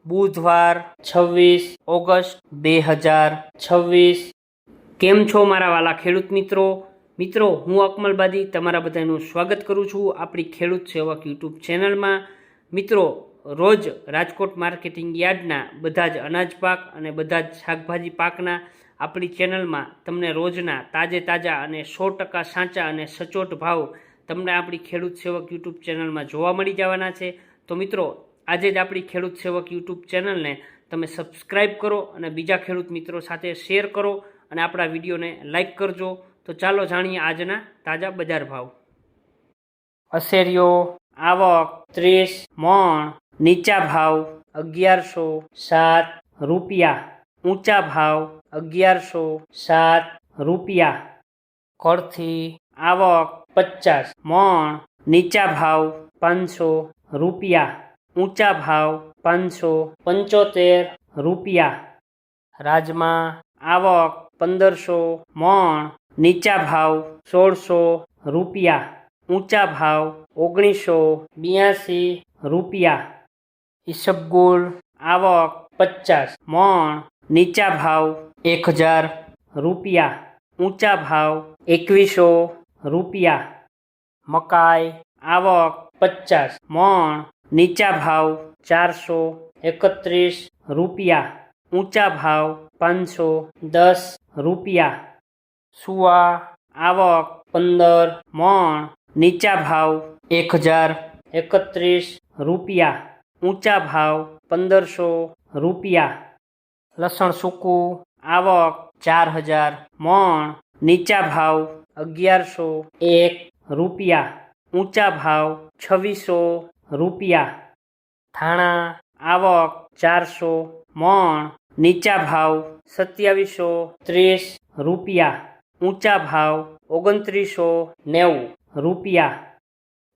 બુધવાર 26 ઓગસ્ટ 2026। કેમ છો મારા વાલા ખેડૂત મિત્રો હું અકમલબાદી તમારા બધાનું સ્વાગત કરું છું આપણી ખેડૂત સેવક યુટ્યુબ ચેનલમાં। મિત્રો રોજ રાજકોટ માર્કેટિંગ યાર્ડના બધા જ અનાજ પાક અને બધા જ શાકભાજી પાકના આપણી ચેનલમાં તમને રોજના તાજા અને 100% સાચા અને સચોટ ભાવ તમને આપણી ખેડૂત સેવક યુટ્યુબ ચેનલમાં જોવા મળી જવાના છે। તો મિત્રો આજે જ આપણી ખેડૂત સેવક યુટ્યુબ ચેનલને તમે સબસ્ક્રાઈબ કરો અને બીજા ખેડૂત મિત્રો સાથે શેર કરો અને આપણા વિડીયોને લાઈક કરજો। તો ચાલો જાણીએ આજના તાજા બજાર ભાવ। અશેરિયો આવક 30 મણ, નીચા ભાવ 1107 રૂપિયા, ઊંચા ભાવ 1107 રૂપિયા। કળથી આવક 50 મણ, નીચા ભાવ 500 રૂપિયા, ઊંચા ભાવ 575 રૂપિયા। રાજમાં આવક 1500 મણ, નીચા ભાવ 1600 રૂપિયા, ઊંચા ભાવ 1982 રૂપિયા। ઈસબગુલ આવક 50 મણ, નીચા ભાવ 1000 રૂપિયા, ઊંચા ભાવ 2100 રૂપિયા। મકાઈ આવક 50 મણ, નીચા ભાવ 431 રૂપિયા, ઊંચા ભાવ 510 રૂપિયા। સુવા આવક 15 મણ, નીચા ભાવ 1031 રૂપિયા, ઊંચા ભાવ 1500 રૂપિયા। લસણ સૂકું આવક 4000 મણ, નીચા ભાવ 1101 રૂપિયા, ઊંચા ભાવ 2600 રૂપિયા। ધાણા આવક 400 મણ, નીચા ભાવ 2730 રૂપિયા, ઊંચા ભાવ 2990 રૂપિયા।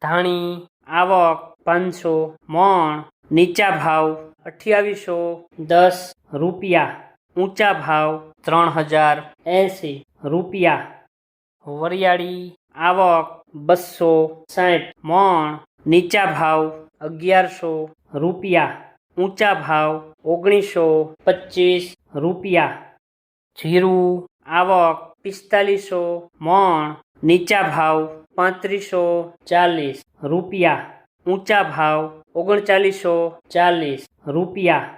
ધાણી આવક 500 મણ, નીચા ભાવ 2810 રૂપિયા, ઊંચા ભાવ 3080 રૂપિયા। વરિયાળી આવક 260 મણ, નીચા ભાવ 1100 રૂપિયા, ઊંચા ભાવ 1925 રૂપિયા। જીરું આવક 4500 મણ, નીચા ભાવ 3540 રૂપિયા, ઊંચા ભાવ 3940 રૂપિયા।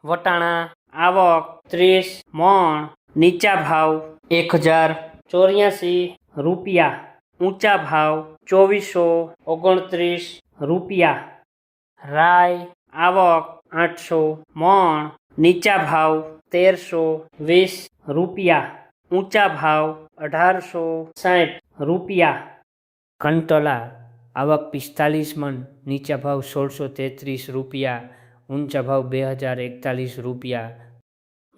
વટાણા આવક 30 મણ, નીચા ભાવ 1084 રૂપિયા, ઊંચા ભાવ 2429 રૂપિયા। રાઈ આવક 800 મણ, નીચા ભાવ 1320 રૂપિયા, ઊંચા ભાવ 1860 રૂપિયા। કંટોલા આવક 45 મણ, નીચા ભાવ 1633 રૂપિયા, ઊંચા ભાવ 2041 રૂપિયા।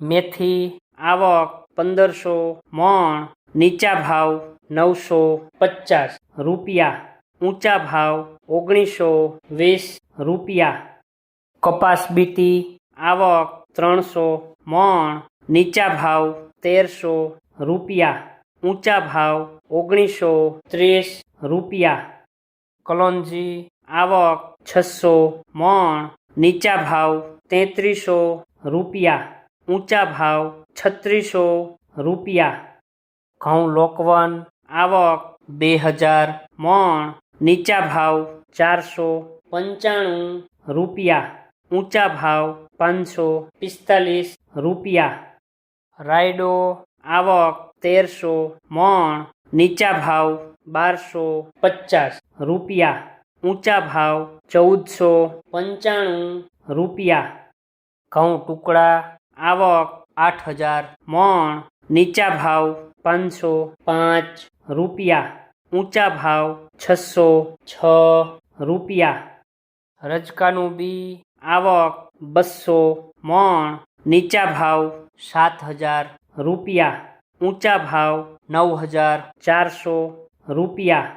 મેથી આવક 1500 મણ, નીચા ભાવ 950 રૂપિયા, ઊંચા ભાવ 1920 રૂપિયા। કપાસ બીટી આવક 300 મણ, નીચા ભાવ 1300 રૂપિયા, ઊંચા ભાવ 1930 રૂપિયા। કલોંજી આવક 600 મણ, નીચા ભાવ 3300 રૂપિયા, ઊંચા ભાવ 3600 રૂપિયા। ઘઉં લોકવન આવક 2000 મણ, નીચા ભાવ 495 રૂપિયા, ઊંચા ભાવ 545 રૂપિયા। રાયડો આવક 1300 મણ, નીચા ભાવ 1250 રૂપિયા, ઊંચા ભાવ 1495 રૂપિયા। ઘઉં ટુકડા આવક 8000 મણ, નીચા ભાવ 505 રૂપિયા, ઊંચા ભાવ 606 રૂપિયા। રજકાનું બી આવક 200 મણ, નીચા ભાવ 7000 રૂપિયા, ઊંચા ભાવ 9400 રૂપિયા।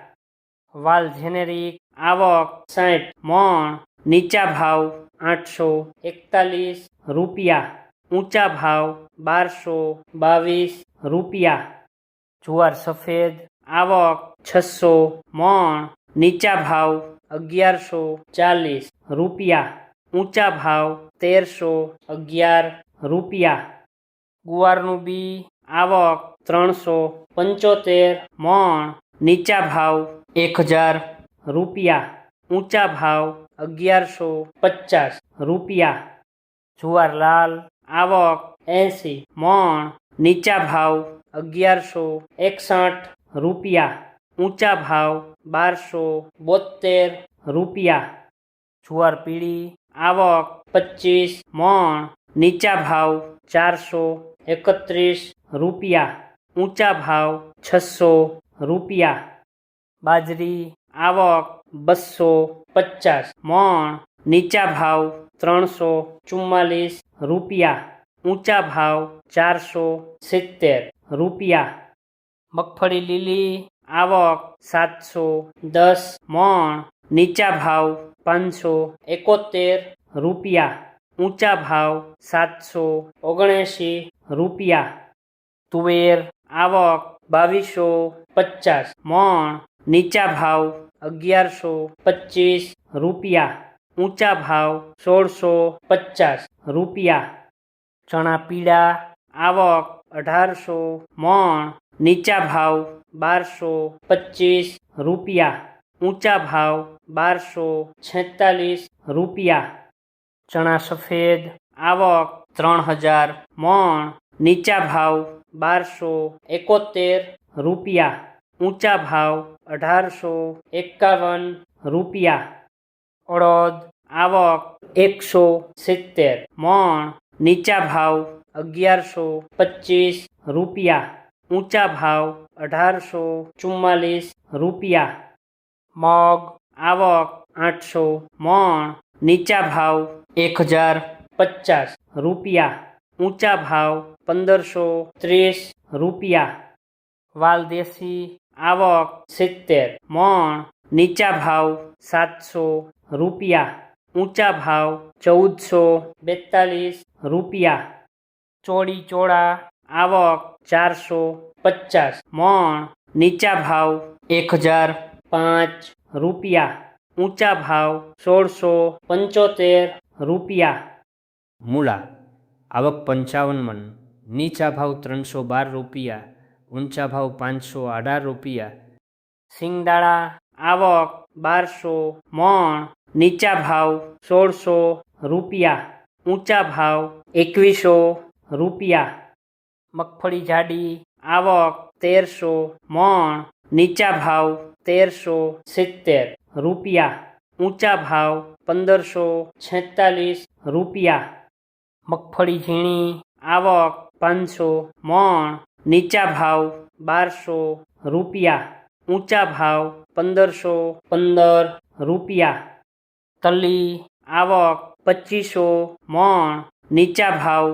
વાલ જેનેરિક આવક 60 મણ, નીચા ભાવ 841 રૂપિયા, ઊંચા ભાવ 1222 રૂપિયા। જુવાર સફેદ આવક 600 મણ, નીચા ભાવ 1140 રૂપિયા, ઊંચા ભાવ 1311 રૂપિયા. ગુવારનું બી આવક 375 મણ, નીચા ભાવ 1000 રૂપિયા, ઊંચા ભાવ 1150 રૂપિયા. જુવાર લાલ આવક 80 મણ, નીચા ભાવ 1161 રૂપિયા, ઊંચા ભાવ 1272 રૂપિયા. જુવાર પીળી આવક 25 મણ, નીચા ભાવ 431 રૂપિયા, ઊંચા ભાવ 600 રૂપિયા. બાજરી આવક 250 મણ, નીચા ભાવ 344 રૂપિયા, ઊંચા ભાવ 470 રૂપિયા. મગફળી લીલી આવક 710 મણ, નીચા ભાવ 571 રૂપિયા, ઊંચા ભાવ 779 રૂપિયા. તુવેર આવક 2250 મણ, નીચા ભાવ 1125 રૂપિયા, ઊંચા ભાવ 1650 રૂપિયા. ચણા પીળા આવક 1800 મણ, નીચા ભાવ 1225 રૂપિયા, ઊંચા ભાવ 1246 રૂપિયા. ચણા સફેદ આવક 3000 મણ, નીચા ભાવ 1271 રૂપિયા, ઊંચા ભાવ 1851 રૂપિયા. અડદ આવક 170 મણ, નીચા ભાવ 1125 રૂપિયા, ઊંચા ભાવ 1844 રૂપિયા. મગ આવક 800 મણ, નીચા ભાવ 1050 રૂપિયા, ઊંચા ભાવ 1530 રૂપિયા. વાલદેશી આવક 70 મણ, નીચા ભાવ 700 રૂપિયા, ઊંચા ભાવ 1442 રૂપિયા. ચોળી ચોળા આવક 450 મણ, નીચા ભાવ 1005 રૂપિયા, ઊંચા ભાવ 1675 રૂપિયા. મૂળા આવક 55 મણ, નીચા ભાવ 312 રૂપિયા, ઊંચા ભાવ 518 રૂપિયા. સિંગદાણા આવક 1200 મણ, નીચા ભાવ 1600 રૂપિયા, ઊંચા ભાવ 2100 રૂપિયા. મગફળી જાડી આવક 1300 મણ, નીચા ભાવ 1370 રૂપિયા, ઊંચા ભાવ 1546 રૂપિયા. મગફળી ઝીણી આવક 500 મણ, નીચા ભાવ 1200 રૂપિયા, ઊંચા ભાવ 1515 રૂપિયા. તલી આવક 2500 મણ, નીચા ભાવ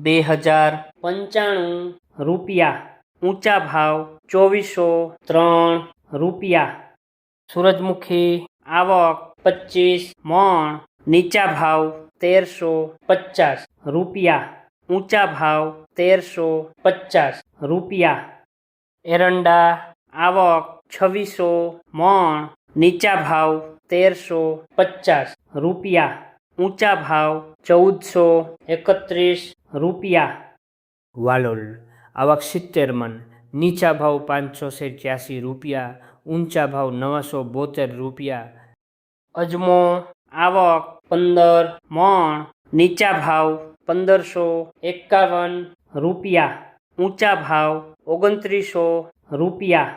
2095 રૂપિયા, ઊંચા ભાવ 2403 રૂપિયા. સૂરજમુખી આવક 25 મણ, નીચા ભાવ 1350 રૂપિયા, ઊંચા ભાવ 1350 રૂપિયા. એરંડા આવક 2600 મણ, નીચા ભાવ 1350 રૂપિયા, ઊંચા ભાવ 1431 રૂપિયા. વાલોલ આવક 70 મણ, નીચા ભાવ 587 રૂપિયા, ઊંચા ભાવ 972 રૂપિયા. અજમો આવક 15 મણ, નીચા ભાવ 1551 રૂપિયા, ઊંચા ભાવ 2900 રૂપિયા.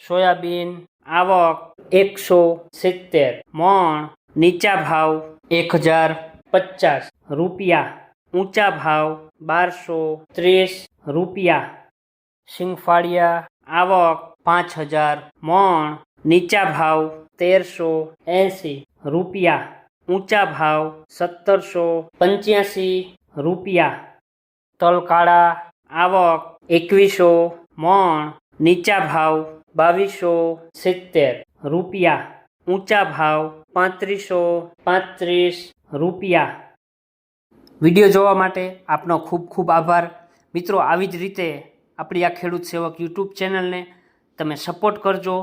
સોયાબીન આવક 170 મણ, નીચા ભાવ 1050 રૂપિયા, ઊંચા ભાવ 1230 રૂપિયા. સિંગફાળિયા આવક 5000 મણ, નીચા ભાવ 1380 રૂપિયા, ઊંચા ભાવ 1785 રૂપિયા. તલકાળા આવક 2100 મણ, નીચા ભાવ 2270 રૂપિયા, ઊંચા ભાવ 3535 રૂપિયા. વિડીયો જોવા માટે આપનો ખૂબ ખૂબ આભાર. મિત્રો, આવી જ રીતે આપણી આ ખેડૂત સેવક યુટ્યુબ ચેનલને તમે સપોર્ટ કરજો.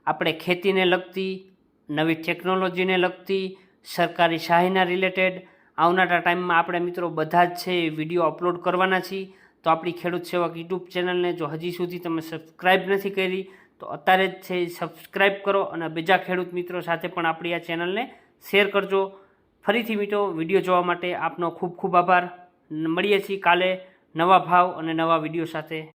આપણે ખેતીને લગતી, નવી ટેકનોલોજીને લગતી, સરકારી સહાયના રિલેટેડ આવનારા ટાઈમમાં આપણે મિત્રો બધા જ છે એ વિડીયો અપલોડ કરવાના છીએ. તો આપણી ખેડૂત સેવક યુટ્યુબ ચેનલને જો હજી સુધી તમે સબસ્ક્રાઈબ નથી કરી તો અત્યારે જ છે સબસ્ક્રાઈબ કરો અને બીજા ખેડૂત મિત્રો સાથે પણ આપણી આ ચેનલને શેર કરજો. ફરીથી મિત્રો વિડીયો જોવા માટે આપનો ખૂબ ખૂબ આભાર. મળીએ છીએ કાલે નવા ભાવ અને નવા વિડીયો સાથે.